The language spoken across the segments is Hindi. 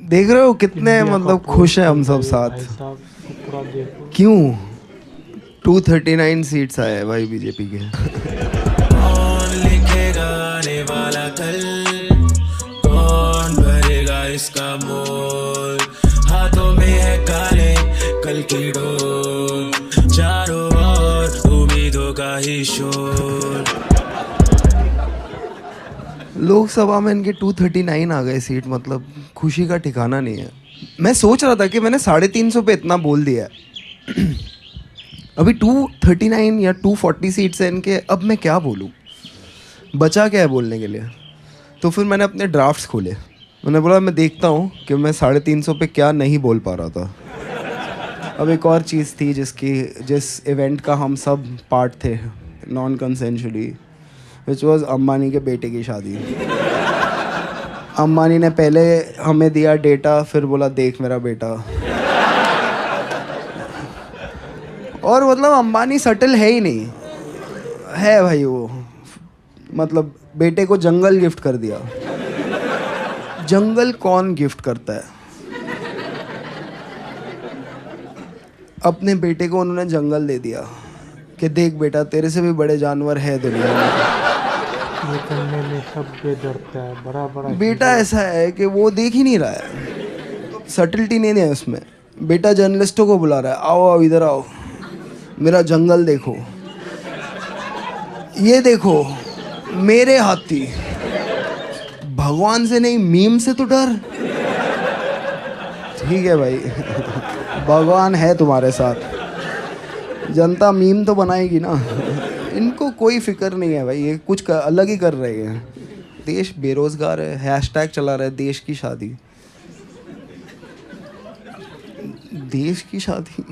देख रहे हो कितने मतलब खुश है हम सब साथ। क्यों 239 सीट्स आए हैं भाई बीजेपी के। कौन लिखेगा आने वाला कल, कौन भरेगा इसका मोल, हाथों में है काले कल की डोर, चारों ओर उम्मीदों का ही शोर। लोकसभा में इनके 239 आ गए सीट, मतलब खुशी का ठिकाना नहीं है। मैं सोच रहा था कि मैंने 350 पे इतना बोल दिया है अभी 239 या 240 सीट्स हैं इनके, अब मैं क्या बोलूँ, बचा क्या है बोलने के लिए। तो फिर मैंने अपने ड्राफ्ट्स खोले, मैंने बोला मैं देखता हूँ कि मैं 350 पे क्या नहीं बोल पा रहा था। अब एक और चीज़ थी जिस इवेंट का हम सब पार्ट थे non consensually, which was Ambani के बेटे की शादी। अम्बानी ने पहले हमें दिया डेटा, फिर बोला देख मेरा बेटा। और मतलब अंबानी सटल है ही नहीं है भाई वो, मतलब बेटे को जंगल गिफ्ट कर दिया। जंगल कौन गिफ्ट करता है? अपने बेटे को उन्होंने जंगल दे दिया कि देख बेटा तेरे से भी बड़े जानवर है दुनिया में। ये करने में सब डरता है, बड़ा बड़ा बेटा ऐसा है कि वो देख ही नहीं रहा है, सटलिटी नहीं है उसमें। बेटा जर्नलिस्टों को बुला रहा है, आओ आओ इधर आओ, मेरा जंगल देखो, ये देखो मेरे हाथी। भगवान से नहीं मीम से तो डर। ठीक है भाई भगवान है तुम्हारे साथ, जनता मीम तो बनाएगी ना। इनको कोई फिक्र नहीं है भाई, ये कुछ अलग ही कर रहे हैं। देश बेरोजगार है, हैशटैग चला रहा है देश की शादी। देश की शादी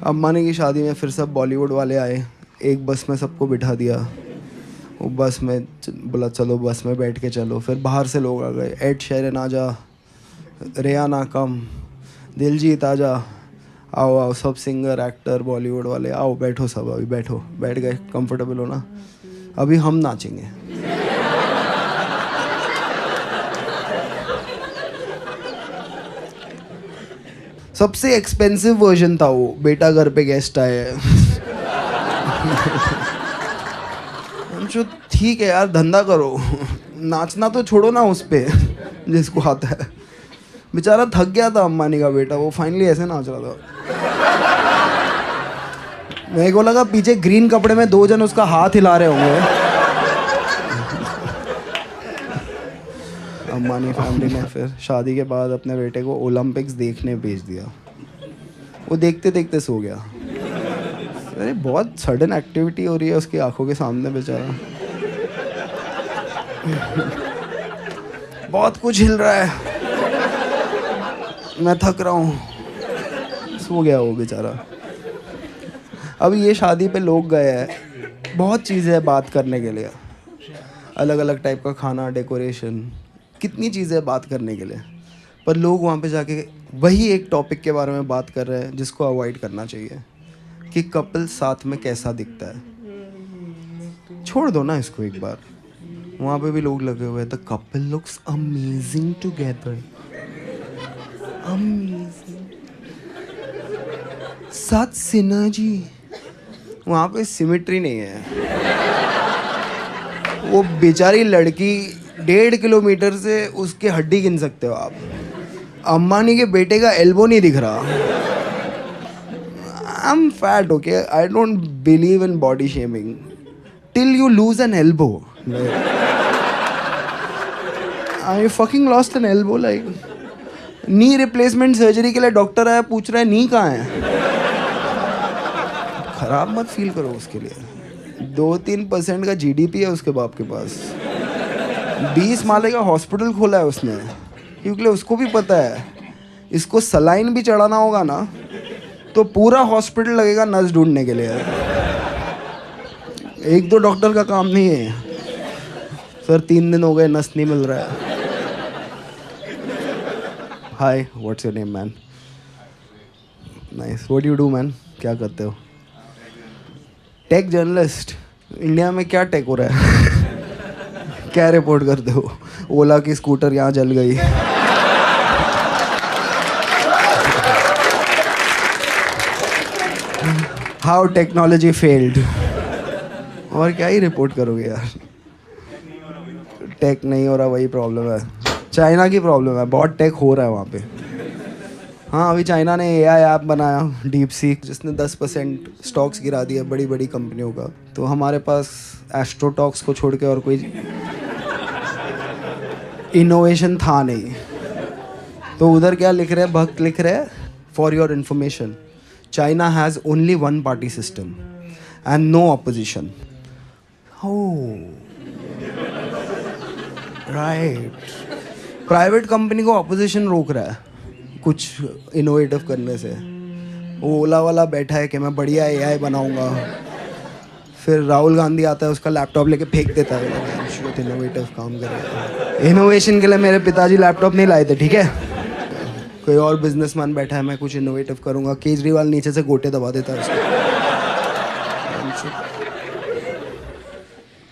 अम्बानी की शादी में फिर सब बॉलीवुड वाले आए, एक बस में सबको बिठा दिया। वो बस में बोला चलो बस में बैठ के चलो, फिर बाहर से लोग आ गए, एड शेरन आ जा, रेहाना कम, दिलजीत आ जा, आओ आओ सब सिंगर एक्टर बॉलीवुड वाले आओ बैठो सब, अभी बैठो, बैठ गए, कंफर्टेबल हो ना, अभी हम नाचेंगे। सबसे एक्सपेंसिव वर्जन था वो, बेटा घर पे गेस्ट आए। जो ठीक है यार धंधा करो, नाचना तो छोड़ो ना उस पे जिसको आता है। बेचारा थक गया था अम्बानी का बेटा, वो फाइनली ऐसे नाच रहा था। मेरे को लगा पीछे ग्रीन कपड़े में 2 जन उसका हाथ हिला रहे होंगे। अम्बानी फैमिली ने फिर शादी के बाद अपने बेटे को ओलंपिक्स देखने भेज दिया। वो देखते देखते सो गया। अरे बहुत सडन एक्टिविटी हो रही है उसकी आंखों के सामने बेचारा। बहुत कुछ हिल रहा है, मैं थक रहा हूँ। सो गया वो बेचारा। अब ये शादी पे लोग गए हैं, बहुत चीज़ें हैं बात करने के लिए, अलग अलग टाइप का खाना, डेकोरेशन, कितनी चीज़ें बात करने के लिए, पर लोग वहाँ पे जाके वही एक टॉपिक के बारे में बात कर रहे हैं जिसको अवॉइड करना चाहिए कि कपल साथ में कैसा दिखता है। छोड़ दो ना इसको एक बार। वहाँ पे भी लोग लगे हुए हैं, the couple looks amazing together, amazing, साथ सिनर्जी। वहाँ पे सिमेट्री नहीं है। वो बेचारी लड़की 1.5 किलोमीटर से उसके हड्डी गिन सकते हो आप। अम्बानी के बेटे का एल्बो नहीं दिख रहा। I am fat, okay, I don't believe in body shaming till you lose N elbow. I fucking lost N elbow, like knee replacement surgery के लिए डॉक्टर आया, पूछ रहा है नी कहाँ है। खराब मत फील करो उसके लिए। 2-3% का जीडीपी है उसके बाप के पास। 20 माले का हॉस्पिटल खोला है उसने, क्योंकि उसको भी पता है इसको सलाइन भी चढ़ाना होगा ना तो पूरा हॉस्पिटल लगेगा नस ढूंढने के लिए। 1-2 डॉक्टर का काम नहीं है। सर 3 दिन हो गए नस नहीं मिल रहा है। Hi, what's your name man? Nice, what you do man? क्या करते हो? Take journalist. इंडिया में क्या टेक हो रहा है? क्या रिपोर्ट करते हो? ओला की स्कूटर यहाँ जल गई। How technology failed. और क्या ही रिपोर्ट करोगे यार, टेक नहीं हो रहा वही प्रॉब्लम है, चाइना की प्रॉब्लम है, बहुत टेक हो रहा है वहाँ पे। हाँ अभी चाइना ने एआई ऐप बनाया डीप सीक, जिसने 10% स्टॉक्स गिरा दिए बड़ी बड़ी कंपनियों का। तो हमारे पास एस्ट्रोटॉक्स को छोड़ के और कोई इनोवेशन था नहीं। तो उधर क्या लिख रहे हैं, भक्त लिख रहे हैं, for your information China has only one party system and no opposition. Right, private company को ऑपोजिशन रोक रहा है कुछ इनोवेटिव करने से। वो ओला वाला बैठा है कि मैं बढ़िया एआई बनाऊंगा, फिर राहुल गांधी आता है उसका लैपटॉप लेके फेंक देता है, इनोवेटिव काम करेगा। इनोवेशन के लिए मेरे पिताजी लैपटॉप नहीं लाए थे, ठीक है। कोई और बिजनेसमैन बैठा है, मैं कुछ इनोवेटिव करूंगा, केजरीवाल नीचे से गोटे दबा देता है उसको।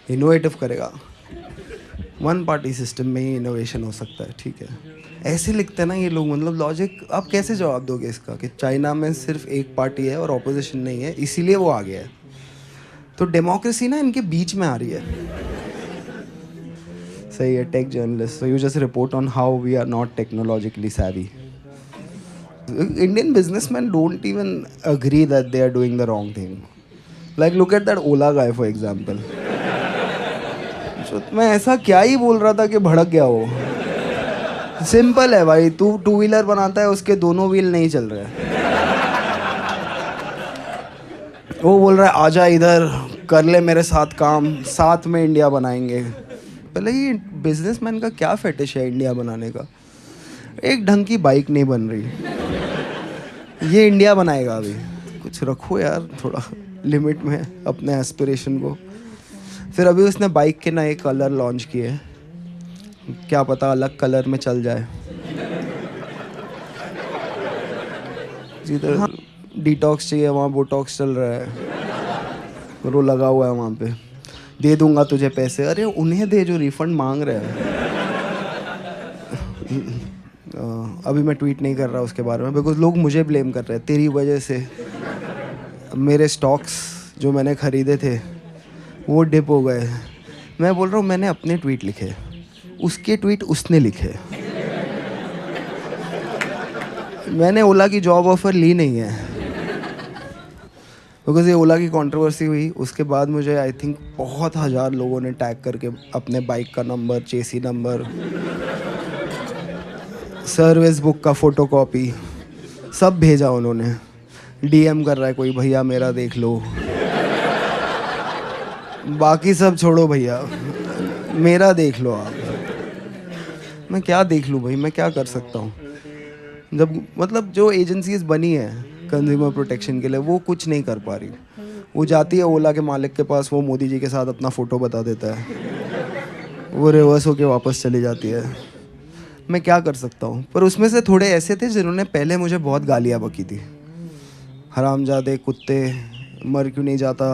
इनोवेटिव करेगा, वन पार्टी सिस्टम में ही इनोवेशन हो सकता है, ठीक है। ऐसे लिखते हैं ना ये लोग, मतलब लॉजिक आप कैसे जवाब दोगे इसका कि चाइना में सिर्फ एक पार्टी है और ऑपोजिशन नहीं है, इसीलिए वो आ गया है। तो डेमोक्रेसी ना इनके बीच में आ रही है। सही है, tech journalist, so you just report on how we are not technologically savvy. Indian businessmen don't even agree that they are doing the wrong thing. Like look at that Ola guy for example. मैं ऐसा क्या ही बोल रहा था कि भड़क गया वो। सिंपल है भाई, तू टू व्हीलर बनाता है, उसके दोनों व्हील नहीं चल रहे हैं। वो बोल रहा है आजा इधर कर ले मेरे साथ काम, साथ में इंडिया बनाएंगे। पहले ये बिजनेसमैन का क्या फेटिश है इंडिया बनाने का? एक ढंग की बाइक नहीं बन रही, ये इंडिया बनाएगा अभी। कुछ रखो यार थोड़ा लिमिट में अपने एस्पिरेशन को। फिर अभी उसने बाइक के नए कलर लॉन्च किए, क्या पता अलग कलर में चल जाए। जिधर डिटॉक्स चाहिए वहाँ बोटॉक्स चल रहा है, और वो लगा हुआ है वहाँ पे, दे दूंगा तुझे पैसे। अरे उन्हें दे जो रिफंड मांग रहे हैं। अभी मैं ट्वीट नहीं कर रहा उसके बारे में, बिकॉज लोग मुझे ब्लेम कर रहे हैं, तेरी वजह से मेरे स्टॉक्स जो मैंने ख़रीदे थे वो डिप हो गए। मैं बोल रहा हूँ मैंने अपने ट्वीट लिखे, उसके ट्वीट उसने लिखे। मैंने ओला की जॉब ऑफ़र ली नहीं है, बिकॉज ये ओला की कंट्रोवर्सी हुई। उसके बाद मुझे आई थिंक बहुत हज़ार लोगों ने टैग करके अपने बाइक का नंबर, चेसी नंबर, सर्विस बुक का फ़ोटोकॉपी सब भेजा उन्होंने। डीएम कर रहा है कोई, भैया मेरा देख लो। बाकी सब छोड़ो भैया, मेरा देख लो आप। मैं क्या देख लूँ भाई, मैं क्या कर सकता हूँ? जब मतलब जो एजेंसीज बनी है कंज्यूमर प्रोटेक्शन के लिए, वो कुछ नहीं कर पा रही। वो जाती है ओला के मालिक के पास, वो मोदी जी के साथ अपना फ़ोटो बता देता है, वो रिवर्स होके वापस चली जाती है। मैं क्या कर सकता हूँ? पर उसमें से थोड़े ऐसे थे जिन्होंने पहले मुझे बहुत गालियाँ बकी थी, हरामजादे कुत्ते, मर क्यों नहीं जाता,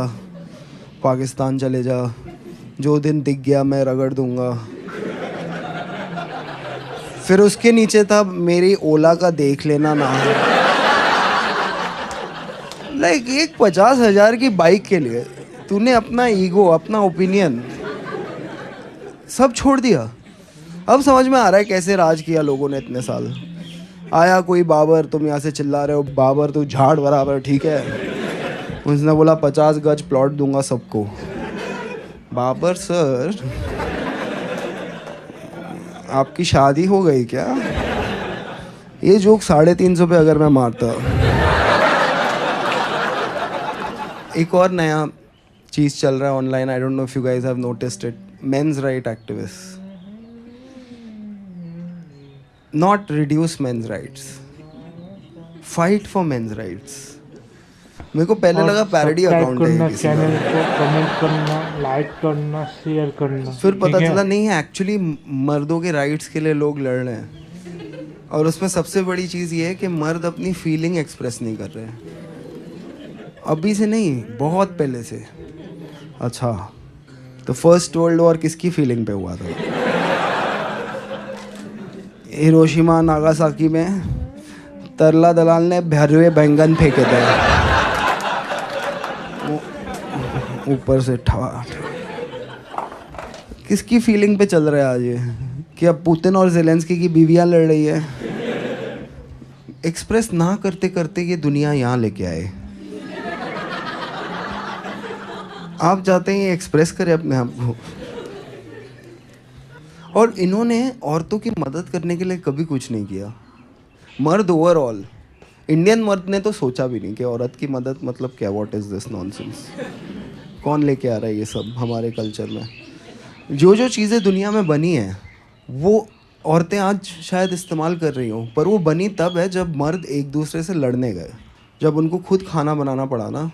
पाकिस्तान चले जा, जो दिन दिख गया मैं रगड़ दूंगा। फिर उसके नीचे था मेरी ओला का देख लेना ना। लाइक एक 50,000 की बाइक के लिए तूने अपना ईगो, अपना ओपिनियन सब छोड़ दिया। अब समझ में आ रहा है कैसे राज किया लोगों ने इतने साल। आया कोई बाबर, तुम यहाँ से चिल्ला रहे हो बाबर तू झाड़ बराबर, ठीक है। उसने बोला 50 गज प्लॉट दूंगा सबको। बाबर सर आपकी शादी हो गई क्या? ये जोक 350 पे अगर मैं मारता। एक और नया चीज़ चल रहा है online, I don't know if you guys have noticed it, men's right activist. Not reduce men's rights, fight for men's rights. मेरे को पहले लगा पैरोडी अकाउंट है, चैनल को कमेंट करना, लाइक करना, शेयर करना। फिर पता चला नहीं है, एक्चुअली मर्दों के राइट्स के लिए लोग लड़ रहे हैं। और उसमें सबसे बड़ी चीज़ ये है कि मर्द अपनी फीलिंग एक्सप्रेस नहीं कर रहे हैं, अभी से नहीं, बहुत पहले से। अच्छा, तो फर्स्ट वर्ल्ड वॉर किसकी फीलिंग पे हुआ था? हिरोशिमा नागासाकी में तरला दलाल ने भरे हुए बैंगन फेंके थे। ऊपर से ठा। किसकी फीलिंग पे चल रहा है आज ये कि अब पुतिन और जेलेंस्की की बीवियां लड़ रही है? एक्सप्रेस ना करते करते ये दुनिया यहाँ लेके आए। आप चाहते हैं ये एक्सप्रेस करे अपने आप को। और इन्होंने औरतों की मदद करने के लिए कभी कुछ नहीं किया। मर्द ओवरऑल, इंडियन मर्द ने तो सोचा भी नहीं कि औरत की मदद मतलब क्या, व्हाट इज़ दिस नॉनसेंस। कौन लेके आ रहा है ये सब हमारे कल्चर में? जो जो चीज़ें दुनिया में बनी हैं वो औरतें आज शायद इस्तेमाल कर रही हों, पर वो बनी तब है जब मर्द एक दूसरे से लड़ने गए, जब उनको खुद खाना बनाना पड़ा ना,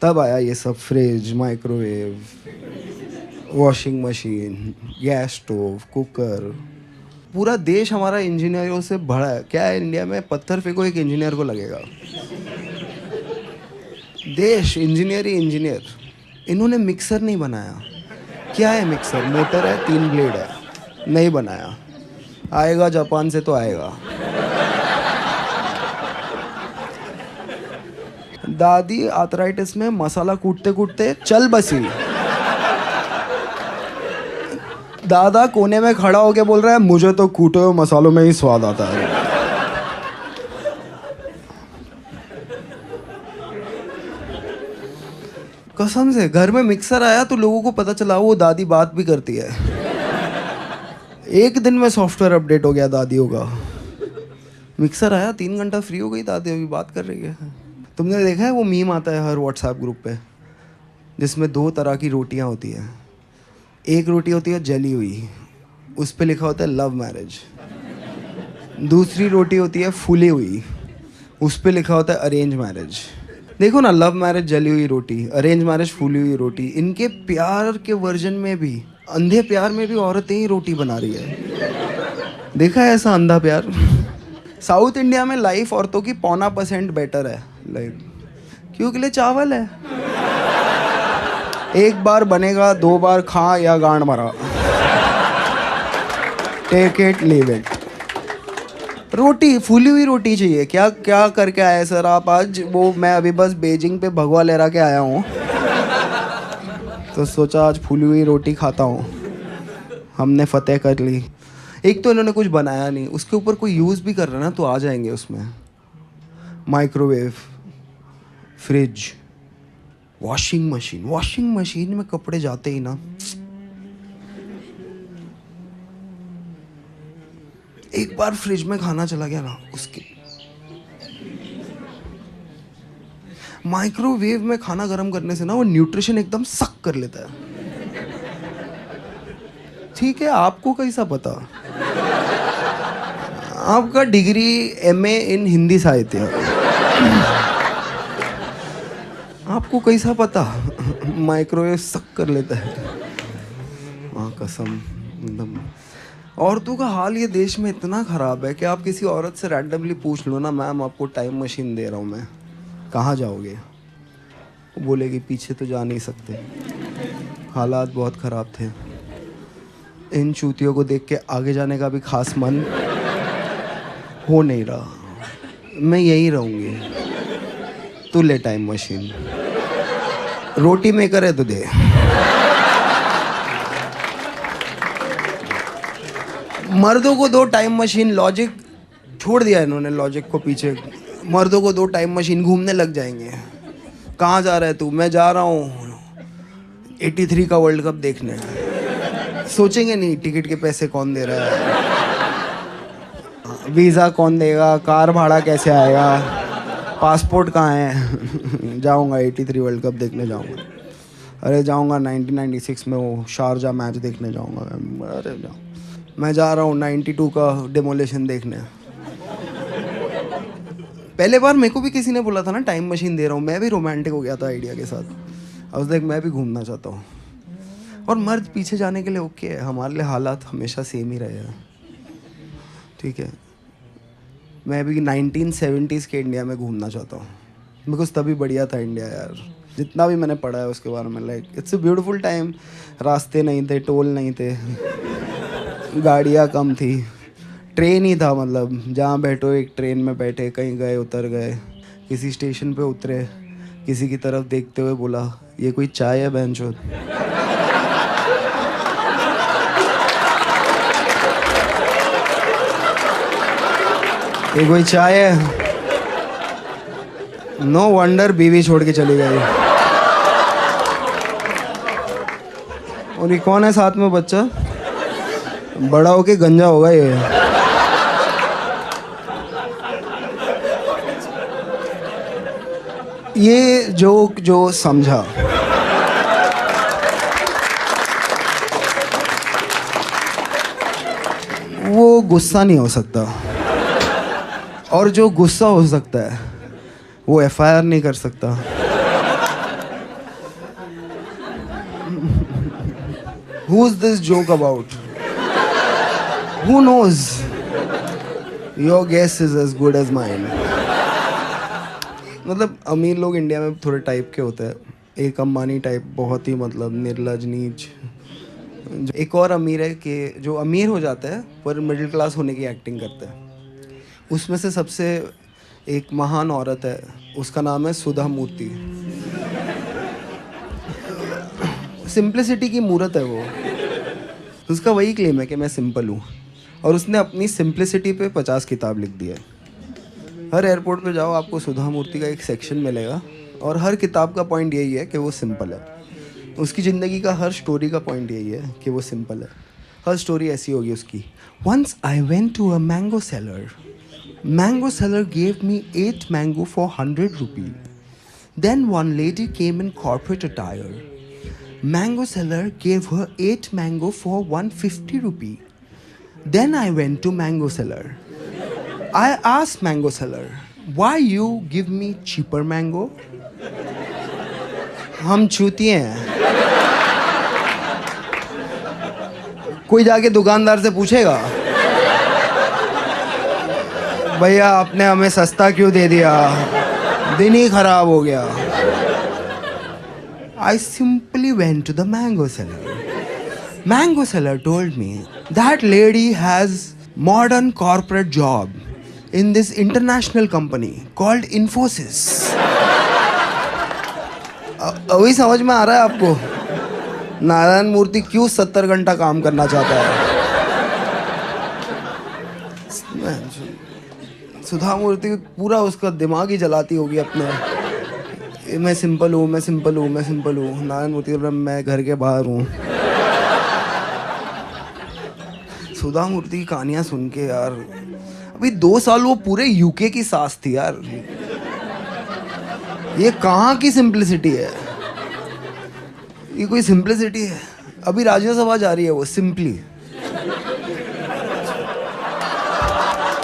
तब आया ये सब। Fridge, microwave, washing machine, gas stove, cooker. पूरा देश हमारा इंजीनियरों से भरा है। क्या है इंडिया में? पत्थर फेंको, एक इंजीनियर को लगेगा। देश इंजीनियर ही इंजीनियर। इन्होंने मिक्सर नहीं बनाया। क्या है मिक्सर? मोटर है, 3 ब्लेड है, नहीं बनाया। आएगा जापान से तो आएगा। दादी आर्थराइटिस में मसाला कूटते कूटते चल बसी। दादा कोने में खड़ा होके बोल रहा है मुझे तो कूटे हुए मसालों में ही स्वाद आता है। कसम से घर में मिक्सर आया तो लोगों को पता चला वो दादी बात भी करती है। एक दिन में सॉफ्टवेयर अपडेट हो गया दादियों का। मिक्सर आया, 3 घंटा फ्री हो गई दादी, अभी बात कर रही है। तुमने देखा है वो मीम आता है हर व्हाट्सएप ग्रुप पे, जिसमें 2 तरह की रोटियां होती हैं। एक रोटी होती है जली हुई, उस पे लिखा होता है लव मैरिज। दूसरी रोटी होती है फूली हुई, उस पे लिखा होता है अरेंज मैरिज। देखो ना, लव मैरिज जली हुई रोटी, अरेंज मैरिज फूली हुई रोटी। इनके प्यार के वर्जन में भी, अंधे प्यार में भी औरतें ही रोटी बना रही है। देखा है ऐसा अंधा प्यार? साउथ इंडिया में लाइफ औरतों की 0.5% बेटर है लाइफ, क्योंकि लिए चावल है। एक बार बनेगा, 2 बार खा या गांड मरा, टेक इट लीव इट। रोटी, फूली हुई रोटी चाहिए। क्या क्या करके आए सर आप आज? वो मैं अभी बस बीजिंग पे भगवा लहरा के आया हूँ, तो सोचा आज फूली हुई रोटी खाता हूँ। हमने फतेह कर ली। एक तो इन्होंने कुछ बनाया नहीं, उसके ऊपर कोई यूज़ भी कर रहा है ना तो आ जाएंगे उसमें। Microwave, fridge, washing machine. Washing machine में कपड़े जाते ही ना, एक बार फ्रिज में खाना चला गया ना, उसके माइक्रोवेव में खाना गर्म करने से ना वो न्यूट्रिशन एकदम सक कर लेता है। ठीक है, आपको कैसा पता? आपका डिग्री MA इन हिंदी साहित्य, आपको कैसा पता माइक्रोवेव सक कर लेता है? हाँ कसम, एकदम। औरतों का हाल ये देश में इतना ख़राब है कि आप किसी औरत से रैंडमली पूछ लो ना, मैम आपको टाइम मशीन दे रहा हूँ मैं, कहाँ जाओगे? वो बोलेगी पीछे तो जा नहीं सकते। हालात बहुत ख़राब थे। इन चूतियों को देख के आगे जाने का भी खास मन हो नहीं रहा। मैं यहीं रहूँगी। तू ले टाइम मशीन, रोटी मेकर है तो दे। मर्दों को 2 टाइम मशीन, लॉजिक छोड़ दिया इन्होंने, लॉजिक को पीछे। मर्दों को 2 टाइम मशीन, घूमने लग जाएंगे। कहाँ जा रहा है तू? मैं जा रहा हूँ 83 का वर्ल्ड कप देखने। सोचेंगे नहीं टिकट के पैसे कौन दे रहा है, वीज़ा कौन देगा, कार भाड़ा कैसे आएगा, पासपोर्ट कहाँ है। जाऊँगा 83 वर्ल्ड कप देखने जाऊँगा। अरे जाऊँगा 1996 में वो शारजा मैच देखने जाऊँगा। अरे जाऊँ, मैं जा रहा हूँ 92 का डेमोलेशन देखने। पहले बार मेरे को भी किसी ने बोला था ना टाइम मशीन दे रहा हूँ, मैं भी रोमांटिक हो गया था आइडिया के साथ। अब देख मैं भी घूमना चाहता हूँ। और मर्द पीछे जाने के लिए ओके है, हमारे लिए हालात हमेशा सेम ही रहे हैं। ठीक है, मैं भी 1970s के इंडिया में घूमना चाहता हूँ, बिकॉज तभी बढ़िया था इंडिया यार। जितना भी मैंने पढ़ा है उसके बारे में, like it's a beautiful time. रास्ते नहीं थे, टोल नहीं थे, गाड़ियाँ कम थी, ट्रेन ही था। मतलब जहाँ बैठो एक ट्रेन में बैठे, कहीं गए उतर गए, किसी स्टेशन पे उतरे, किसी की तरफ देखते हुए बोला, ये कोई चाय है बहनचोद? ये कोई चाय है? नो वंडर बीवी छोड़ के चली गई। और ये कौन है साथ में बच्चा? बड़ा होके गंजा होगा ये। ये जोक जो समझा, वो गुस्सा नहीं हो सकता, और जो गुस्सा हो सकता है वो एफआईआर नहीं कर सकता। Who is this joke about? Who knows? Your guess is as good as mine. मतलब अमीर लोग इंडिया में थोड़े टाइप के होते हैं। एक अंबानी टाइप, बहुत ही मतलब निर्लज नीच। एक और अमीर है कि जो अमीर हो जाता है पर मिडिल क्लास होने की एक्टिंग करता है। उसमें से सबसे एक महान औरत है, उसका नाम है सुधा मूर्ति। सिंप्लिसिटी की मूरत है वो। उसका वही क्लेम है कि मैं सिंपल हूँ, और उसने अपनी सिंप्लिसिटी पे 50 किताब लिख दी है। हर एयरपोर्ट पे जाओ आपको सुधा मूर्ति का एक सेक्शन मिलेगा, और हर किताब का पॉइंट यही है कि वो सिंपल है। उसकी ज़िंदगी का हर स्टोरी का पॉइंट यही है कि वो सिंपल है। हर स्टोरी ऐसी होगी उसकी। Once I went to a mango seller. Mango seller gave me 8 mango for 100 rupee. Then one lady came in corporate attire. Mango seller gave her 8 mango for 150 rupee. Then I went to mango seller. I asked mango seller, why you give me cheaper mango? हम चूतिए हैं। कोई जाके दुकानदार से पूछेगा, भैया आपने हमें सस्ता क्यों दे दिया, दिन ही खराब हो गया। I simply went to the mango seller. Mango seller told me that lady has modern corporate job in this international company called Infosys. अभी समझ में आ रहा है आपको नारायण मूर्ति क्यों 70 घंटा काम करना चाहता है। सुधा मूर्ति पूरा उसका दिमाग ही जलाती होगी अपने, मैं सिंपल हूँ, मैं सिंपल हूँ, मैं सिंपल हूँ। नारायण मूर्ति मैं घर के बाहर हूँ। सुधा मूर्ति की कहानियाँ सुन के यार, अभी 2 साल वो पूरे यूके की सास थी यार। ये कहाँ की सिंप्लिसिटी है, ये कोई सिंप्लिसिटी है? अभी राज्यसभा जा रही है वो सिंपली।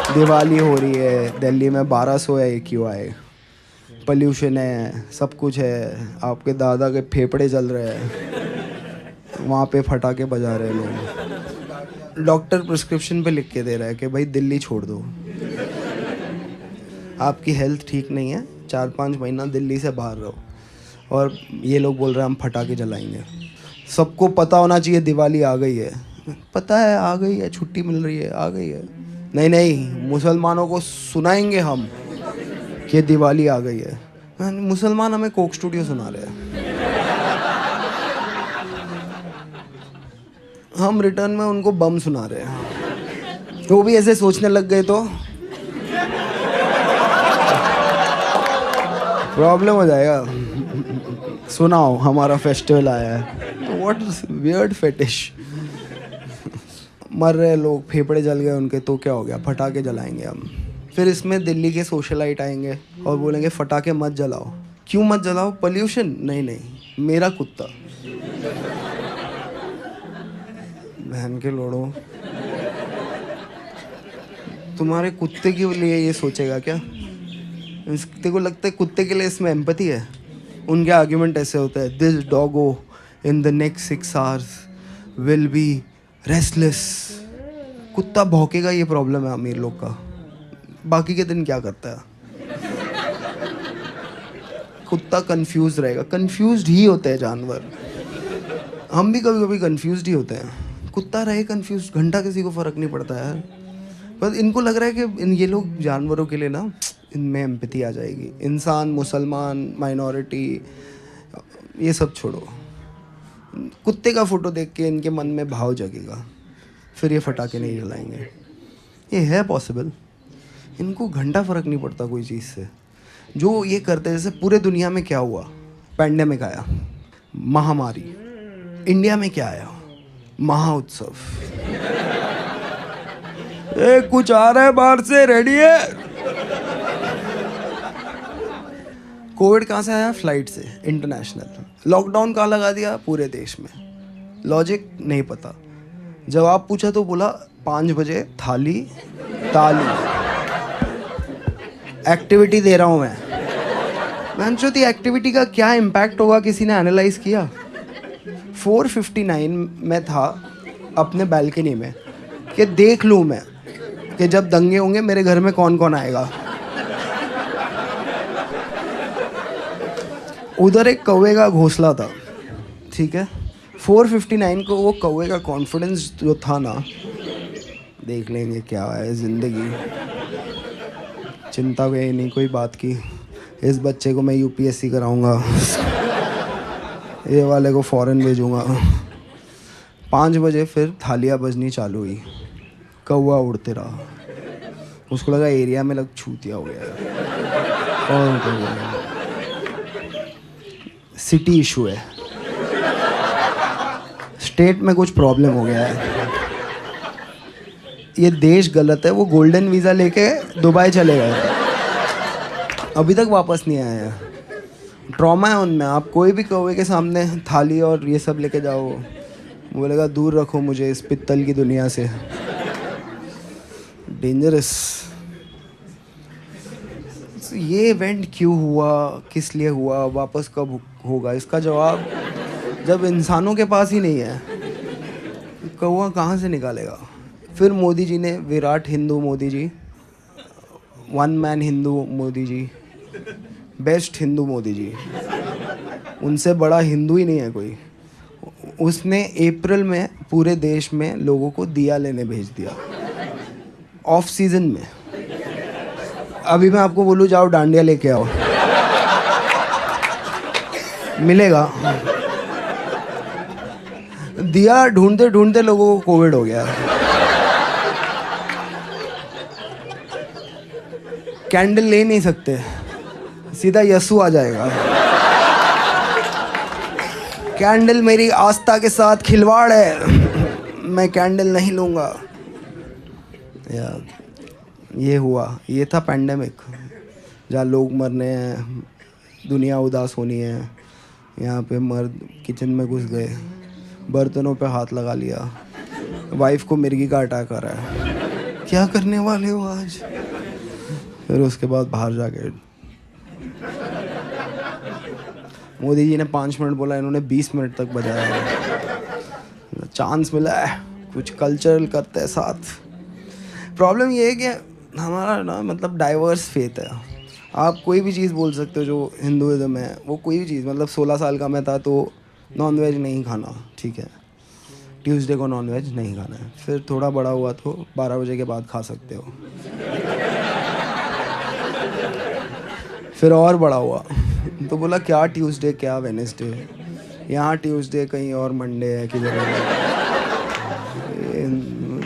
दिवाली हो रही है दिल्ली में, 1200 है AQI, पोल्यूशन है, सब कुछ है। आपके दादा के फेफड़े जल रहे हैं, वहाँ पे फटाके बजा रहे हैं लोग। डॉक्टर प्रिस्क्रिप्शन पे लिख के दे रहा है कि भाई दिल्ली छोड़ दो, आपकी हेल्थ ठीक नहीं है, 4-5 महीना दिल्ली से बाहर रहो। और ये लोग बोल रहे हैं हम फटाके जलाएंगे। सबको पता होना चाहिए दिवाली आ गई है। पता है आ गई है, छुट्टी मिल रही है, आ गई है। नहीं नहीं, मुसलमानों को सुनाएंगे हम कि दिवाली आ गई है। मुसलमान हमें कोक स्टूडियो सुना रहे हैं, हम रिटर्न में उनको बम सुना रहे हैं। वो भी ऐसे सोचने लग गए तो प्रॉब्लम हो जाएगा। सुनाओ हमारा फेस्टिवल आया है। What weird fetish. मर रहे लोग, फेफड़े जल गए उनके, तो क्या हो गया, फटाके जलाएंगे हम। फिर इसमें दिल्ली के सोशलाइट आएंगे और बोलेंगे फटाके मत जलाओ। क्यों मत जलाओ? पोल्यूशन? नहीं नहीं, मेरा कुत्ता। बहन के लोड़ो, तुम्हारे कुत्ते के लिए ये सोचेगा क्या? तेरे को लगता है कुत्ते के लिए इसमें एम्पैथी है? उनके आर्ग्यूमेंट ऐसे होते हैं, this Doggo in the next 6 hours will be restless. कुत्ता भौंकेगा, ये प्रॉब्लम है अमीर लोग का। बाकी के दिन क्या करता है? कुत्ता कंफ्यूज रहेगा। कंफ्यूज्ड ही होते हैं जानवर, हम भी कभी कभी कंफ्यूज्ड ही होते हैं। कुत्ता रहे कंफ्यूज, घंटा किसी को फर्क नहीं पड़ता यार। पर इनको लग रहा है कि ये लोग जानवरों के लिए ना इनमें एम्पैथी आ जाएगी। इंसान, मुसलमान, माइनॉरिटी, ये सब छोड़ो, कुत्ते का फ़ोटो देख के इनके मन में भाव जगेगा, फिर ये फटाके नहीं जलाएंगे। ये है पॉसिबल। इनको घंटा फ़र्क नहीं पड़ता कोई चीज़ से। जो ये करते, जैसे पूरे दुनिया में क्या हुआ, पैंडेमिक आया, महामारी, इंडिया में क्या आया, महा उत्सव। कुछ आ रहा है बाहर से, रेडी है। कोविड कहाँ से आया? फ्लाइट से, इंटरनेशनल। लॉकडाउन कहाँ लगा दिया? पूरे देश में। लॉजिक नहीं पता। जवाब पूछा तो बोला 5 बजे थाली ताली, एक्टिविटी दे रहा हूँ मैं सोचती एक्टिविटी का क्या इम्पैक्ट होगा, किसी ने एनालाइज किया? 4:59 में था अपने बालकनी में कि देख लूँ मैं कि जब दंगे होंगे मेरे घर में कौन कौन आएगा। उधर एक कौवे का घोंसला था, ठीक है। 4:59 को वो कौवे का कॉन्फिडेंस जो था ना, देख लेंगे क्या है ज़िंदगी, चिंता भी नहीं कोई बात की, इस बच्चे को मैं यूपीएससी कराऊंगा, ये वाले को फॉरेन भेजूंगा। 5 बजे फिर थालियाँ बजनी चालू हुई, कौवा उड़ते रहा। उसको लगा एरिया में लग छूतिया हो गया है। और सिटी इशू है, स्टेट में कुछ प्रॉब्लम हो गया है, ये देश गलत है। वो गोल्डन वीज़ा लेके दुबई चले गए, अभी तक वापस नहीं आए हैं। ट्रॉमा है उनमें। आप कोई भी कौवे के सामने थाली और ये सब लेके जाओ, बोलेगा दूर रखो मुझे इस पित्तल की दुनिया से, डेंजरस। ये इवेंट क्यों हुआ, किस लिए हुआ, वापस कब होगा, इसका जवाब जब इंसानों के पास ही नहीं है, कौवा कहाँ से निकालेगा? फिर मोदी जी ने, Virat Hindu Modi ji, one man Hindu Modi ji, best Hindu Modi ji, उनसे बड़ा हिंदू ही नहीं है कोई। उसने अप्रैल में पूरे देश में लोगों को दिया लेने भेज दिया, ऑफ सीजन में। अभी मैं आपको बोलूँ जाओ डांडिया लेके आओ, मिलेगा? दिया ढूंढते ढूंढते लोगों को कोविड हो गया। कैंडल ले नहीं सकते, सीधा यसु आ जाएगा। कैंडल मेरी आस्था के साथ खिलवाड़ है, मैं कैंडल नहीं लूँगा। यार ये हुआ, ये था पैंडेमिक, जहाँ लोग मरने हैं, दुनिया उदास होनी है। यहाँ पे मर्द किचन में घुस गए, बर्तनों पे हाथ लगा लिया, वाइफ को मिर्गी का अटैक आ रहा है, क्या करने वाले हो आज? फिर उसके बाद बाहर जाके मोदी जी ने 5 मिनट बोला, इन्होंने 20 मिनट तक बजाया। चांस मिला है, कुछ कल्चरल करते हैं साथ। प्रॉब्लम ये है कि हमारा ना मतलब डाइवर्स फेथ है। आप कोई भी चीज़ बोल सकते हो जो हिंदुज़म है, वो कोई भी चीज़, मतलब 16 साल का मैं था तो नॉनवेज नहीं खाना, ठीक है, ट्यूसडे को नॉनवेज नहीं खाना है। फिर थोड़ा बड़ा हुआ तो 12 बजे के बाद खा सकते हो। फिर और बड़ा हुआ तो बोला क्या ट्यूसडे क्या वेडनेसडे, यहाँ ट्यूसडे कहीं और मंडे है किधर है।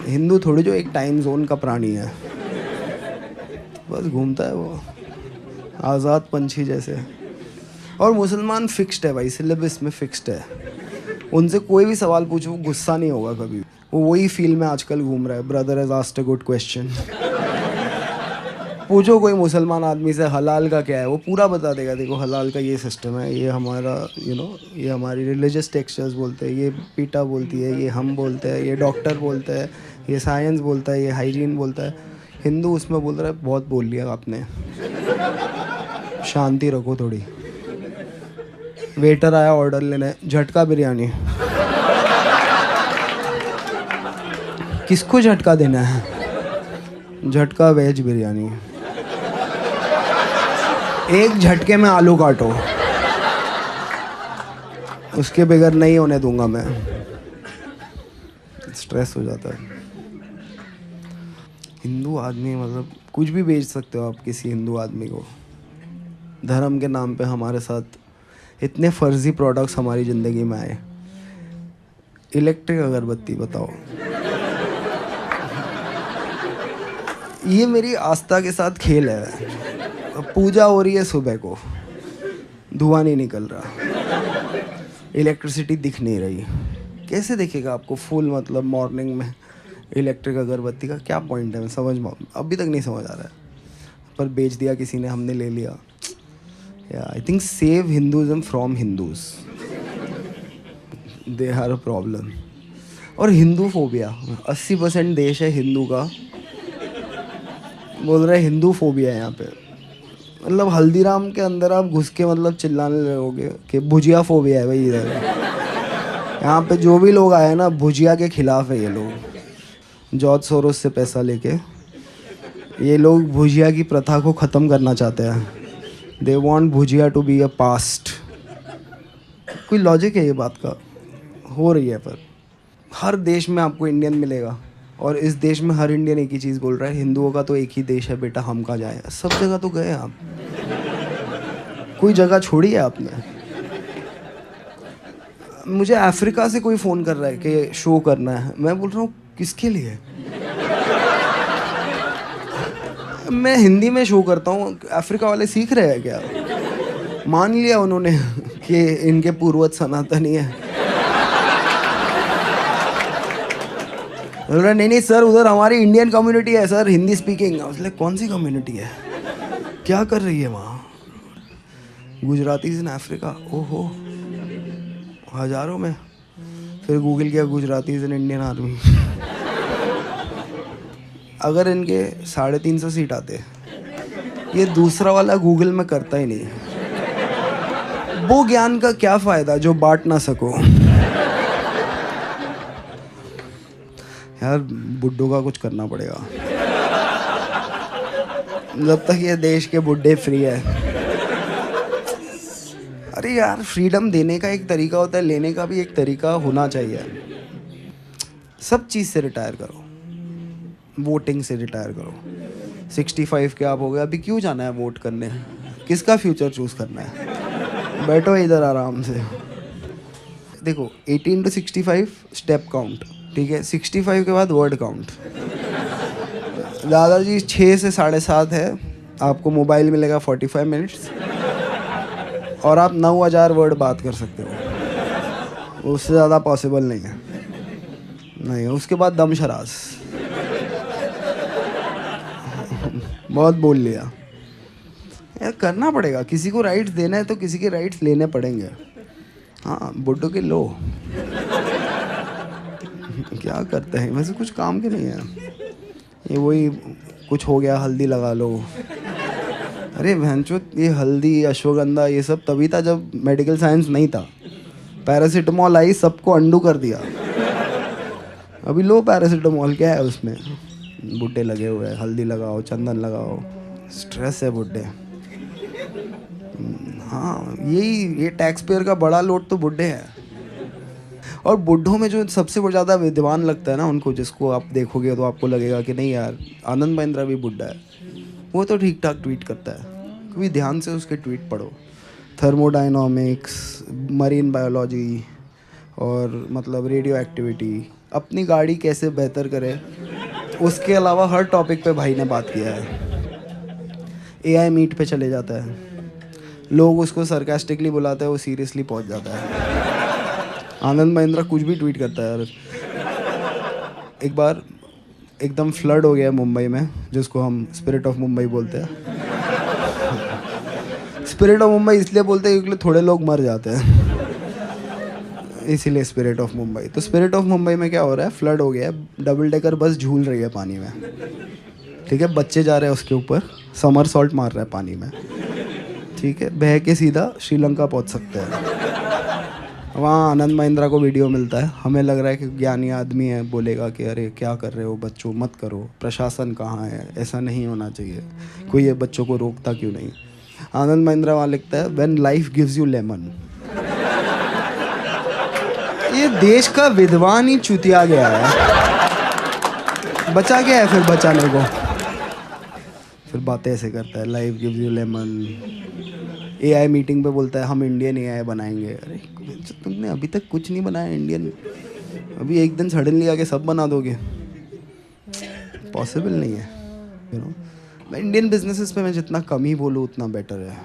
हिंदू थोड़ी जो एक टाइम जोन का प्राणी है, बस घूमता है वो आज़ाद पंछी जैसे। और मुसलमान फिक्स्ड है भाई, सिलेबस में फिक्स्ड है, उनसे कोई भी सवाल पूछो वो गुस्सा नहीं होगा कभी। वो वही फील में आजकल घूम रहा है, brother has asked a good question. पूछो कोई मुसलमान आदमी से हलाल का क्या है, वो पूरा बता देगा। देखो हलाल का ये सिस्टम है, ये हमारा ये हमारी रिलीजियस टेक्सचर्स बोलते हैं, ये पीटा बोलती है, ये हम बोलते हैं, ये डॉक्टर बोलते हैं, ये साइंस बोलता है, ये हाइजीन बोलता है। हिंदू उसमें बोल रहा है बहुत बोल लिया आपने, शांति रखो थोड़ी। वेटर आया ऑर्डर लेने, झटका बिरयानी, किसको झटका देना है? झटका वेज बिरयानी, एक झटके में आलू काटो, उसके बगैर नहीं होने दूंगा मैं। स्ट्रेस हो जाता है। हिंदू आदमी मतलब कुछ भी बेच सकते हो आप किसी हिंदू आदमी को। धर्म के नाम पे हमारे साथ इतने फर्जी प्रोडक्ट्स हमारी ज़िंदगी में आए। इलेक्ट्रिक अगरबत्ती बताओ, ये मेरी आस्था के साथ खेल है। पूजा हो रही है सुबह को, धुआं नहीं निकल रहा, इलेक्ट्रिसिटी दिख नहीं रही। कैसे दिखेगा आपको फुल मतलब मॉर्निंग में इलेक्ट्रिक अगरबत्ती का क्या पॉइंट है? मैं समझ अभी तक नहीं समझ आ रहा है, पर बेच दिया किसी ने, हमने ले लिया। I think save Hinduism from Hindus, they are a problem. और हिंदू फोबिया 80% देश है हिंदू का, बोल रहे हिंदू फोबिया है यहाँ पे। मतलब हल्दीराम के अंदर आप घुस के मतलब चिल्लाने लगोगे कि भुजिया फोबिया है भाई इधर। यहाँ पे जो भी लोग आए ना भुजिया के खिलाफ है ये लोग। जॉर्ज सोरोस से पैसा लेके ये लोग भुजिया की प्रथा को ख़त्म करना चाहते हैं। They want bhujia to be a past. कोई लॉजिक है ये बात का? हो रही है, पर हर देश में आपको इंडियन मिलेगा और इस देश में हर इंडियन एक ही चीज़ बोल रहा है, हिंदुओं का तो एक ही देश है बेटा, हम कहाँ जाए। सब जगह तो गए आप, कोई जगह छोड़ी है आपने? मुझे अफ्रीका से कोई फ़ोन कर रहा है कि शो करना है, मैं बोल रहा हूँ किसके लिए? मैं हिंदी में शो करता हूँ, अफ्रीका वाले सीख रहे हैं क्या? मान लिया उन्होंने कि इनके पूर्वज सनातनी है। नहीं सर, उधर हमारी इंडियन कम्युनिटी है सर, हिंदी स्पीकिंग। उसने कौन सी कम्युनिटी है, क्या कर रही है वहाँ? गुजरातीज इन अफ्रीका, ओहो हज़ारों में। फिर गूगल किया गुजरातीज इन इंडियन आर्मी। अगर इनके 350 सीट आते, ये दूसरा वाला गूगल में करता ही नहीं। वो ज्ञान का क्या फ़ायदा जो बांट ना सको। यार बुड्ढों का कुछ करना पड़ेगा, जब तक ये देश के बुड्ढे फ्री है। अरे यार फ्रीडम देने का एक तरीका होता है, लेने का भी एक तरीका होना चाहिए। सब चीज़ से रिटायर करो, वोटिंग से रिटायर करो। 65 के आप हो गए, अभी क्यों जाना है वोट करने? किसका फ्यूचर चूज़ करना है? बैठो इधर आराम से। देखो 18 to 65 स्टेप काउंट, ठीक है। 65 के बाद वर्ड काउंट। दादाजी 6 से 7:30 है, आपको मोबाइल मिलेगा 45 मिनट्स और आप 9000 वर्ड बात कर सकते हो, उससे ज़्यादा पॉसिबल नहीं है। नहीं, उसके बाद दम शरास। बहुत बोल लिया यार, करना पड़ेगा। किसी को राइट्स देना है तो किसी के राइट्स लेने पड़ेंगे। हाँ बुड्ढों के लो। क्या करते हैं वैसे, कुछ काम के नहीं है ये। वही कुछ हो गया हल्दी लगा लो। अरे भैंचो, ये हल्दी अश्वगंधा ये सब तभी था जब मेडिकल साइंस नहीं था। पैरासीटामॉल आई, सबको अंडू कर दिया। अभी लो पैरासीटामॉल, क्या है उसमें? बुड्ढे लगे हुए हैं, हल्दी लगाओ, चंदन लगाओ। स्ट्रेस है बुड्ढे। हाँ ये टैक्स पेयर का बड़ा लोड तो बुड्ढे हैं। और बुड्ढों में जो सबसे ज़्यादा विद्वान लगता है ना उनको, जिसको आप देखोगे तो आपको लगेगा कि नहीं यार आनंद महिंद्रा भी बुड्ढा है, वो तो ठीक ठाक ट्वीट करता है। कभी ध्यान से उसके ट्वीट पढ़ो। थर्मोडायनामिक्स, मरीन बायोलॉजी और मतलब रेडियो एक्टिविटी, अपनी गाड़ी कैसे बेहतर करे, उसके अलावा हर टॉपिक पे भाई ने बात किया है। AI मीट पे चले जाता है, लोग उसको सरकास्टिकली बुलाते हैं, वो सीरियसली पहुंच जाता है। आनंद महिंद्रा कुछ भी ट्वीट करता है यार। एक बार एकदम फ्लड हो गया मुंबई में, जिसको हम स्पिरिट ऑफ मुंबई बोलते हैं। स्पिरिट ऑफ मुंबई इसलिए बोलते हैं क्योंकि थोड़े लोग मर जाते हैं, इसीलिए स्पिरिट ऑफ मुंबई। तो स्पिरिट ऑफ मुंबई में क्या हो रहा है, फ्लड हो गया है, डबल डेकर बस झूल रही है पानी में, ठीक है। बच्चे जा रहे हैं उसके ऊपर, समर सॉल्ट मार रहा है पानी में, ठीक है। बह के सीधा श्रीलंका पहुंच सकते हैं। वहाँ आनंद महिंद्रा को वीडियो मिलता है, हमें लग रहा है कि ज्ञानी आदमी है, बोलेगा कि अरे क्या कर रहे हो बच्चों, मत करो, प्रशासन कहाँ है, ऐसा नहीं होना चाहिए, कोई ये बच्चों को रोकता क्यों नहीं। आनंद महिंद्रा वहाँ लिखता है when life gives you lemon. ये देश का विद्वान ही चुतिया गया है। बचा क्या है फिर बचाने को? फिर बातें ऐसे करता है, life gives you lemon. AI meeting पे बोलता है हम इंडियन एआई बनाएंगे। अरे तुमने अभी तक कुछ नहीं बनाया इंडियन, अभी एक दिन सडनली आके सब बना दोगे? पॉसिबल नहीं है, यू नो। मैं इंडियन बिजनेसेस पे मैं जितना कम ही बोलूँ उतना बेटर है।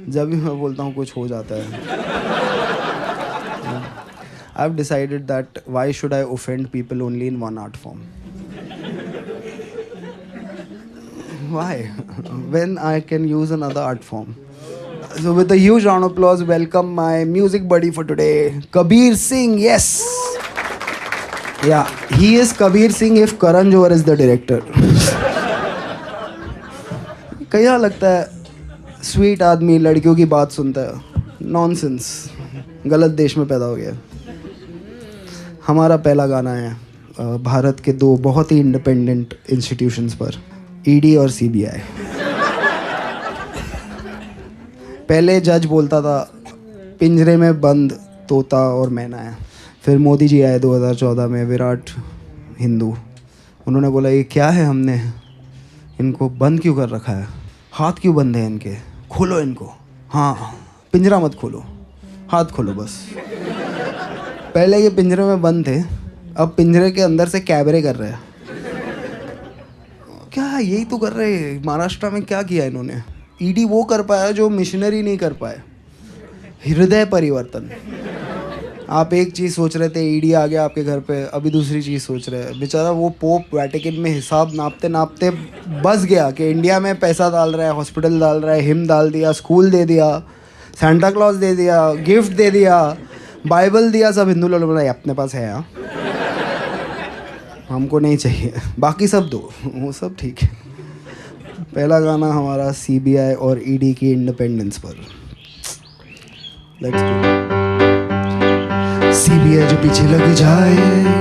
जब भी मैं बोलता हूँ कुछ हो जाता है। I have decided that why should I offend people only in one art form? Why? When I can use another art form. So with a huge round of applause, welcome my music buddy for today, Kabir Singh. Yes. Yeah, he is Kabir Singh if Karan Johar is the director. क्या लगता है स्वीट आदमी लड़कियों की बात सुनता है? नॉनसेंस, गलत देश में पैदा हो गया। हमारा पहला गाना है भारत के दो बहुत ही इंडिपेंडेंट इंस्टीट्यूशंस पर, ईडी और सीबीआई। पहले जज बोलता था पिंजरे में बंद तोता और मैना है। फिर मोदी जी आए 2014 में, विराट हिंदू। उन्होंने बोला ये क्या है, हमने इनको बंद क्यों कर रखा है, हाथ क्यों बंद है इनके, खोलो इनको। हाँ, पिंजरा मत खोलो, हाथ खोलो बस। पहले ये पिंजरे में बंद थे, अब पिंजरे के अंदर से कैबरे कर रहे हैं। क्या यही तो कर रहे हैं महाराष्ट्र में? क्या किया इन्होंने? ईडी वो कर पाया जो मिशनरी नहीं कर पाए, हृदय परिवर्तन। आप एक चीज़ सोच रहे थे, ईडी आ गया आपके घर पे, अभी दूसरी चीज़ सोच रहे हैं। बेचारा वो पोप वैटिकन में हिसाब नापते नापते बस गया कि इंडिया में पैसा डाल रहा है, हॉस्पिटल डाल रहा है, हिम डाल दिया, स्कूल दे दिया, सेंटा क्लॉज दे दिया, गिफ्ट दे दिया, बाइबल दिया। सब हिंदू लोग बोला अपने पास है, यहाँ हमको नहीं चाहिए, बाकी सब दो, वो सब ठीक है। पहला गाना हमारा सीबीआई और ईडी की इंडिपेंडेंस पर। Let's go. सीबीआई जो पीछे लग जाए,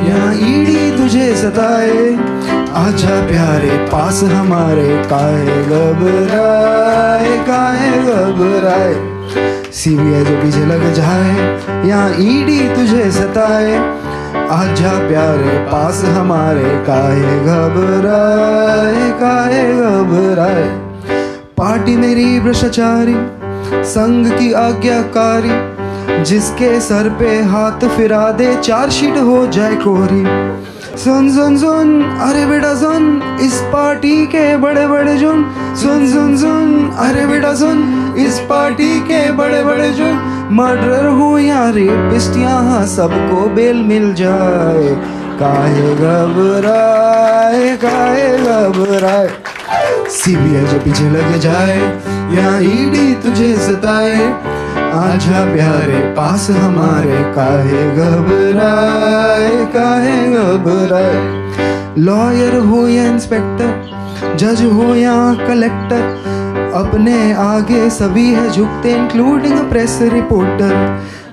यहाँ ईडी तुझे सताए, आजा प्यारे पास हमारे, काहे घबराए, काहे घबराए। सीबीआई जो पीछे लग जाए, यहाँ ईडी तुझे सताए, आजा प्यारे पास हमारे, काहे घबराए, काहे घबराए। पार्टी मेरी भ्रष्टाचारी, संघ की आज्ञाकारी, जिसके सर पे हाथ फिरा दे चार्जशीट हो जाए कोरी। सुन सुन सुन अरे बेटा सुन, इस पार्टी के बड़े बड़े जुर्म। सुन सुन सुन अरे बेटा सुन, इस पार्टी के बड़े बड़े जुर्म। मर्डर हो या रेपिस्ट, यहाँ सबको बेल मिल जाए, काहे घबराए, काहे घबराए। सीबीआई जो पीछे लग जाए, यहाँ ईडी तुझे सताए, आजा प्यारे पास हमारे, काहे घबराए, काहे घबराए। लॉयर हो या इंस्पेक्टर, जज हो या कलेक्टर, अपने आगे सभी है झुकते, इंक्लूडिंग प्रेस रिपोर्टर।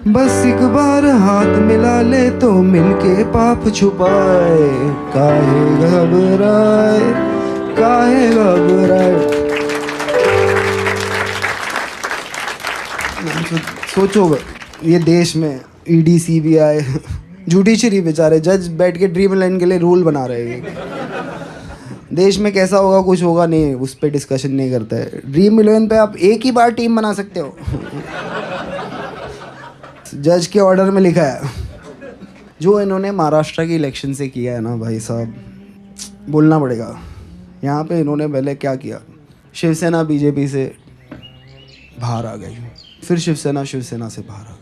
बस एक बार हाथ मिला ले तो मिलके पाप छुपाए, काहे घबराए, काहे घबराए। सोचो ये देश में ईडी सीबीआई, जुडिशरी बेचारे जज बैठ के ड्रीम लैंड के लिए रूल बना रहे हैं। देश में कैसा होगा, कुछ होगा नहीं, उस पर डिस्कशन नहीं करता है। ड्रीम इलेवन पे आप एक ही बार टीम बना सकते हो, जज के ऑर्डर में लिखा है। जो इन्होंने महाराष्ट्र की इलेक्शन से किया है ना भाई साहब, बोलना पड़ेगा। यहाँ पे इन्होंने पहले क्या किया, शिवसेना बीजेपी से बाहर आ गई, फिर शिवसेना से बाहर आ गई,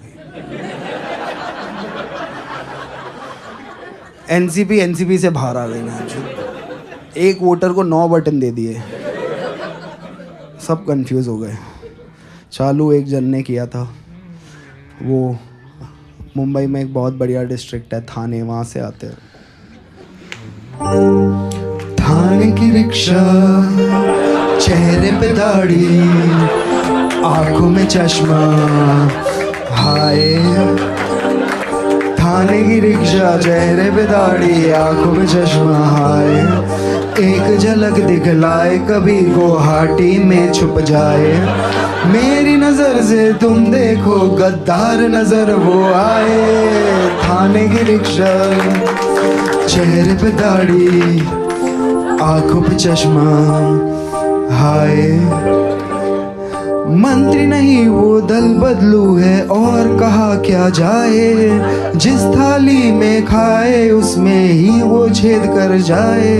एनसीपी से बाहर आ गई ना। एक वोटर को 9 बटन दे दिए, सब कंफ्यूज हो गए। चालू एक जन ने किया था, वो मुंबई में एक बहुत बढ़िया डिस्ट्रिक्ट है थाने, वहाँ से आते हैं। थाने की रिक्शा, चेहरे पे दाढ़ी, आंखों में चश्मा, हाय। थाने की रिक्शा, चेहरे पे दाढ़ी, आंखों में चश्मा, हाय। एक झलक दिखलाए, कभी गुवाहाटी में छुप जाए। मेरी नजर से तुम देखो, गद्दार नजर वो आए। थाने की रिक्शा, चेहरे पे दाढ़ी, आंखों पे चश्मा, हाय मंत्री नहीं वो दल बदलू है, और कहा क्या जाए, जिस थाली में खाए उसमें ही वो छेद कर जाए,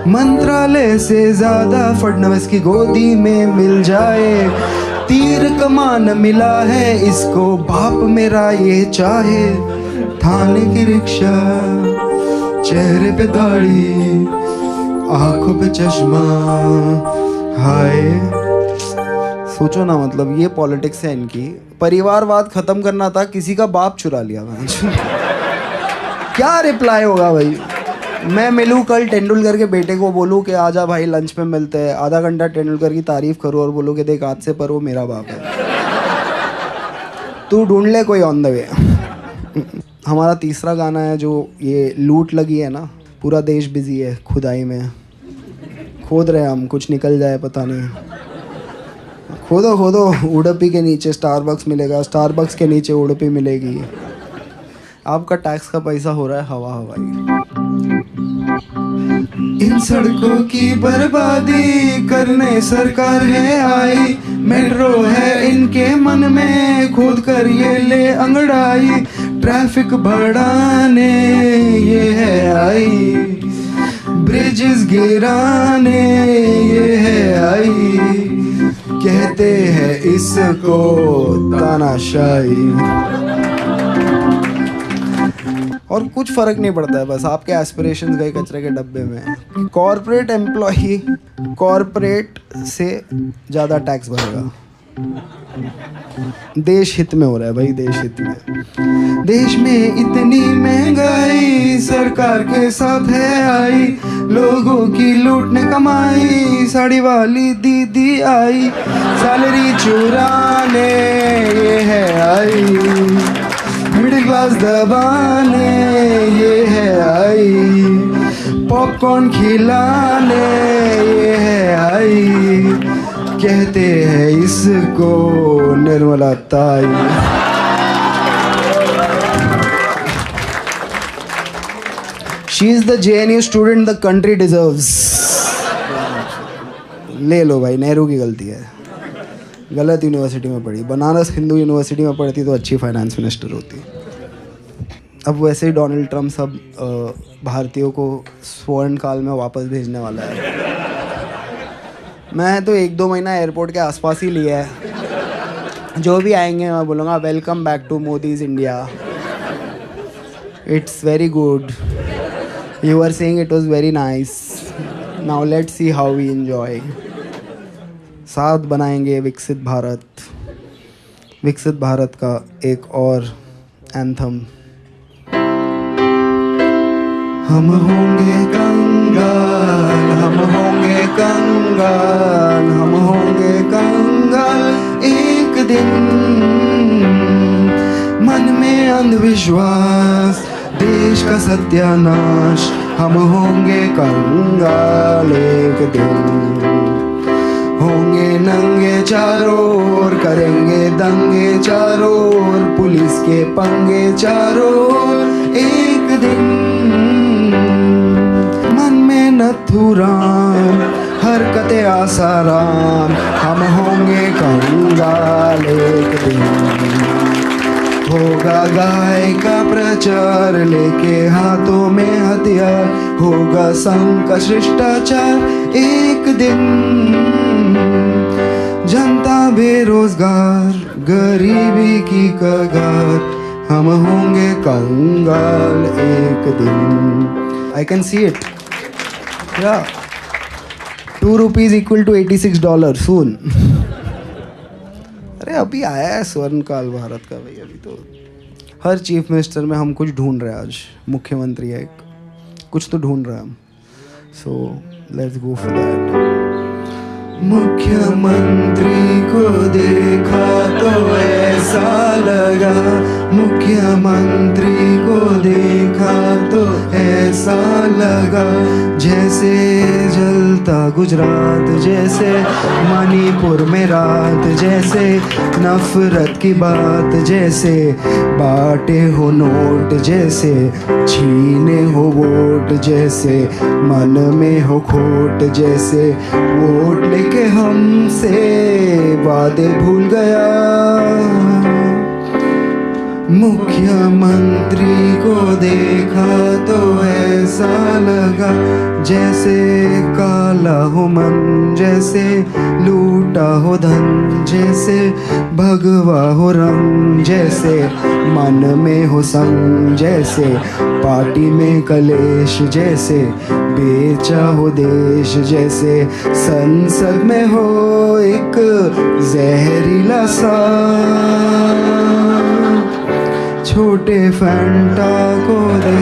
मंत्रालय से ज्यादा फडणवीस की गोदी में मिल जाए, तीर कमान मिला है इसको बाप मेरा ये चाहे, थाने की रिक्शा, चेहरे पे दाढ़ी, आंखों पे चश्मा, हाय। सोचो ना, मतलब ये पॉलिटिक्स है इनकी। परिवारवाद खत्म करना था, किसी का बाप चुरा लिया मैं। क्या रिप्लाई होगा भाई? मैं मिलूँ कल तेंदुलकर के बेटे को, बोलूँ कि आजा भाई लंच पे मिलते हैं, आधा घंटा तेंदुलकर की तारीफ करूँ और बोलूँ कि देख आज से पर वो मेरा बाप है, तू ढूंढ ले कोई ऑन द वे। हमारा तीसरा गाना है जो ये लूट लगी है ना, पूरा देश बिजी है खुदाई में, खोद रहे हम, कुछ निकल जाए पता नहीं। खोदो खोदो, उडुपी के नीचे स्टारबक्स मिलेगा, स्टारबक्स के नीचे उडुपी मिलेगी, आपका टैक्स का पैसा हो रहा है हवा हवाई। इन सड़कों की बर्बादी करने सरकार है आई, मेट्रो है इनके मन में, खोद कर ये ले अंगड़ाई, ट्रैफिक बढ़ाने ये है आई, ब्रिजेस गिराने ये है आई, कहते हैं इसको तानाशाही। और कुछ फर्क नहीं पड़ता है, बस आपके एस्पिरेशंस गए कचरे के डब्बे में। कॉर्पोरेट एम्प्लॉई कॉर्पोरेट से ज़्यादा टैक्स भरेगा। देश हित में हो रहा है भाई, देश हित में। देश में इतनी महंगाई सरकार के साथ है आई, लोगों की लूटने कमाई, साड़ी वाली दीदी आई, सैलरी चुराने ये है आई, मिडिल क्लास दबाने ये है आई, पॉपकॉर्न खिलाने ये है आई, कहते हैं इसको निर्मला ताई। She is the JNU student the country deserves. ले लो भाई, नेहरू की गलती है, गलत यूनिवर्सिटी में पढ़ी, बनारस हिंदू यूनिवर्सिटी में पढ़ती तो अच्छी फाइनेंस मिनिस्टर होती। अब वैसे ही डोनाल्ड ट्रम्प सब भारतीयों को स्वर्ण काल में वापस भेजने वाला है। मैं तो 1-2 महीना एयरपोर्ट के आसपास ही लिया है, जो भी आएंगे मैं बोलूँगा welcome back to Modi's India, it's very good, you are saying it was very nice, now let's see how we enjoy. साथ बनाएंगे विकसित भारत। विकसित भारत का एक और एंथम। हम होंगे कंगाल, हम होंगे कंगाल, हम होंगे कंगाल एक दिन, मन में अंधविश्वास, देश का सत्यानाश, हम होंगे कंगाल एक दिन, होंगे नंगे चारों ओर, करेंगे दंगे चारों ओर, पुलिस के पंगे चारों ओर एक दिन, मन में नथुराम, हरकतें आसाराम, हम होंगे कंगाल एक दिन, होगा गाय का प्रचार, लेके हाथों में हथियार, होगा संघ का शिष्टाचार एक दिन, जनता बेरोजगार, गरीबी की कगार, हम होंगे कंगाल एक दिन। आई कैन सी इट, या ₹2 equal to $86 soon। अरे अभी आया है स्वर्ण काल भारत का भाई, अभी तो हर चीफ मिनिस्टर में हम कुछ ढूंढ रहे हैं। आज मुख्यमंत्री है एक, कुछ तो ढूंढ रहे हैं हम, so let's go for that. मुख्यमंत्री को देखा तो ऐसा लगा, मुख्यमंत्री को देखा तो ऐसा लगा, जैसे जलता गुजरात, जैसे मणिपुर में रात, जैसे नफरत की बात, जैसे बांटे हो नोट, जैसे छीने हो वोट, जैसे मन में हो खोट, जैसे वोट लेके हमसे वादे भूल गया। मुख्यमंत्री को देखा तो ऐसा लगा, जैसे काला हो मन, जैसे लूटा हो धन, जैसे भगवा हो रंग, जैसे मन में हो संग, जैसे पार्टी में कलेश, जैसे बेचा हो देश, जैसे संसद में हो एक जहरीला सा छोटे फैंटा को दे।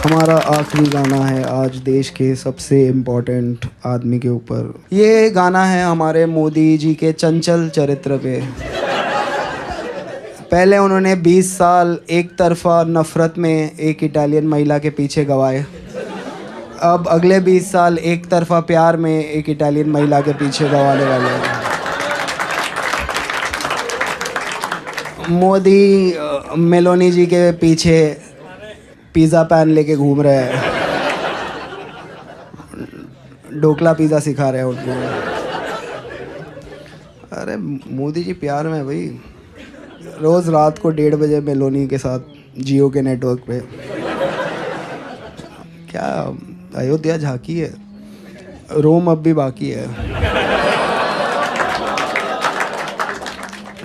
हमारा आखिरी गाना है आज देश के सबसे इम्पोर्टेंट आदमी के ऊपर। ये गाना है हमारे मोदी जी के चंचल चरित्र पे। पहले उन्होंने 20 साल एक तरफा नफरत में एक इटालियन महिला के पीछे गवाए, अब अगले 20 साल एक तरफा प्यार में एक इटालियन महिला के पीछे गवाने वाले हैं। मोदी मेलोनी जी के पीछे पिज़्ज़ा पैन लेके घूम रहे हैं, ढोकला पिज़्ज़ा सिखा रहे हैं उनको। अरे मोदी जी प्यार में भाई, रोज़ रात को 1:30 बजे मेलोनी के साथ जियो के नेटवर्क पे। क्या अयोध्या झांकी है, रोम अब भी बाकी है।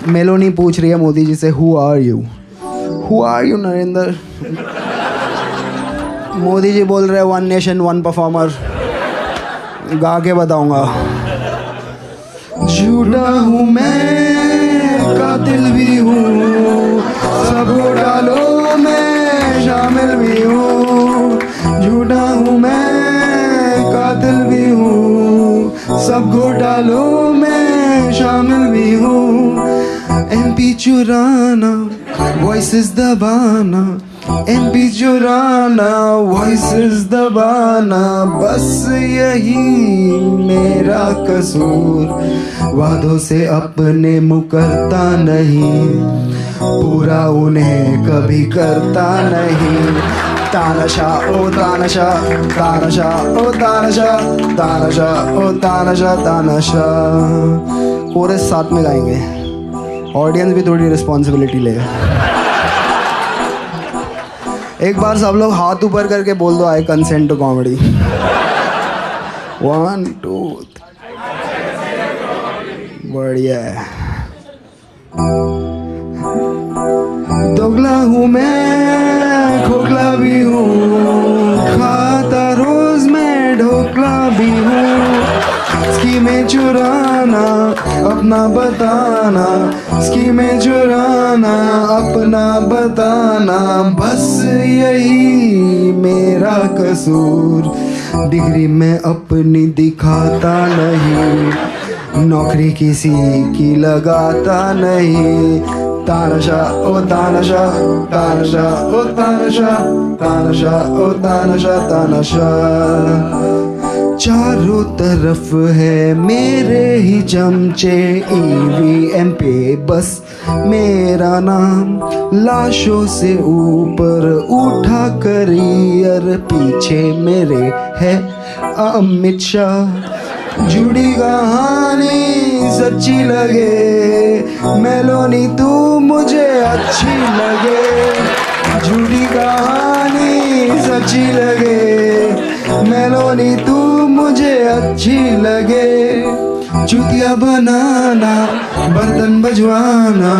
मेलोनी पूछ रही है मोदी जी से, who are you Narendra? Modi ji बोल रहे हैं, वन नेशन वन परफॉर्मर, गा के बताऊंगा। झूठा हूँ मैं, कातिल भी हूँ, सब घोटालों में शामिल भी हूँ। झूठा हूँ मैं, कातिल भी हूँ, सब घोटालों में शामिल भी हूँ। MP चुराना, वॉइसेस दबाना, MP चुराना, वॉइसेस दबाना, बस यही मेरा कसूर। वादों से अपने मुकरता नहीं, पूरा उन्हें कभी करता नहीं। तानाशाह ओ तानाशाह, तानाशाह ओ तानाशाह, तानाशाह ओ तानाशाह, तानाशाह। कोरस साथ में गाएंगे, ऑडियंस भी थोड़ी रिस्पॉन्सिबिलिटी ले। एक बार सब लोग हाथ ऊपर करके बोल दो, आई कंसेंट टू कॉमेडी। 1 2 बढ़िया है। दोगला हूँ मैं, खोखला भी हूँ, खाता रोज मैं ढोकला भी हूँ। स्कीमें चुराना, अपना बताना, स्कीमें चुराना, अपना बताना, बस यही मेरा कसूर। डिग्री में अपनी दिखाता नहीं, नौकरी किसी की लगाता नहीं। तानाशाह ओ तानाशाह, तानाशाह ओ तानाशाह, तानाशाह ओ तानाशाह, तानाशाह। चारों तरफ है मेरे ही चमचे, EVM पे बस मेरा नाम। लाशों से ऊपर उठा करियर, पीछे मेरे है अमित शाह। जुड़ी कहानी सच्ची लगे, मेलोनी तू मुझे अच्छी लगे। जुड़ी कहानी सच्ची लगे, मेलोनी तू मुझे अच्छी लगे। जूतिया बनाना, बर्तन बजवाना,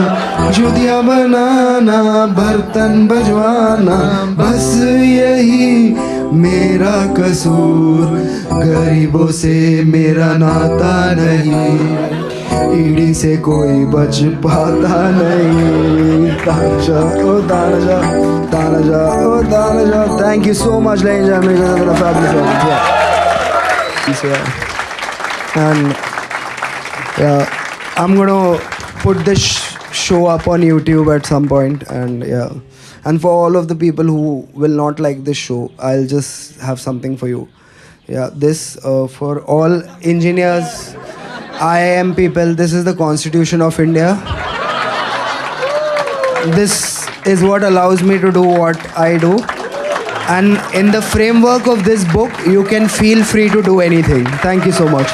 जूतिया बनाना, बर्तन बजवाना, बस यही मेरा कसूर। गरीबों से मेरा नाता नहीं, ईडी से कोई बच पाता नहीं. Tanaja, oh Tanaja, Tanaja, oh Tanaja. Thank you so much, ladies and gentlemen. It's been a fabulous one. Yeah. And yeah, I'm gonna put this show up on YouTube at some point, and yeah. And for all of the people who will not like this show, I'll just have something for you. Yeah, this for all engineers, IIM people, this is the Constitution of India. This is what allows me to do what I do. And in the framework of this book, you can feel free to do anything. Thank you so much.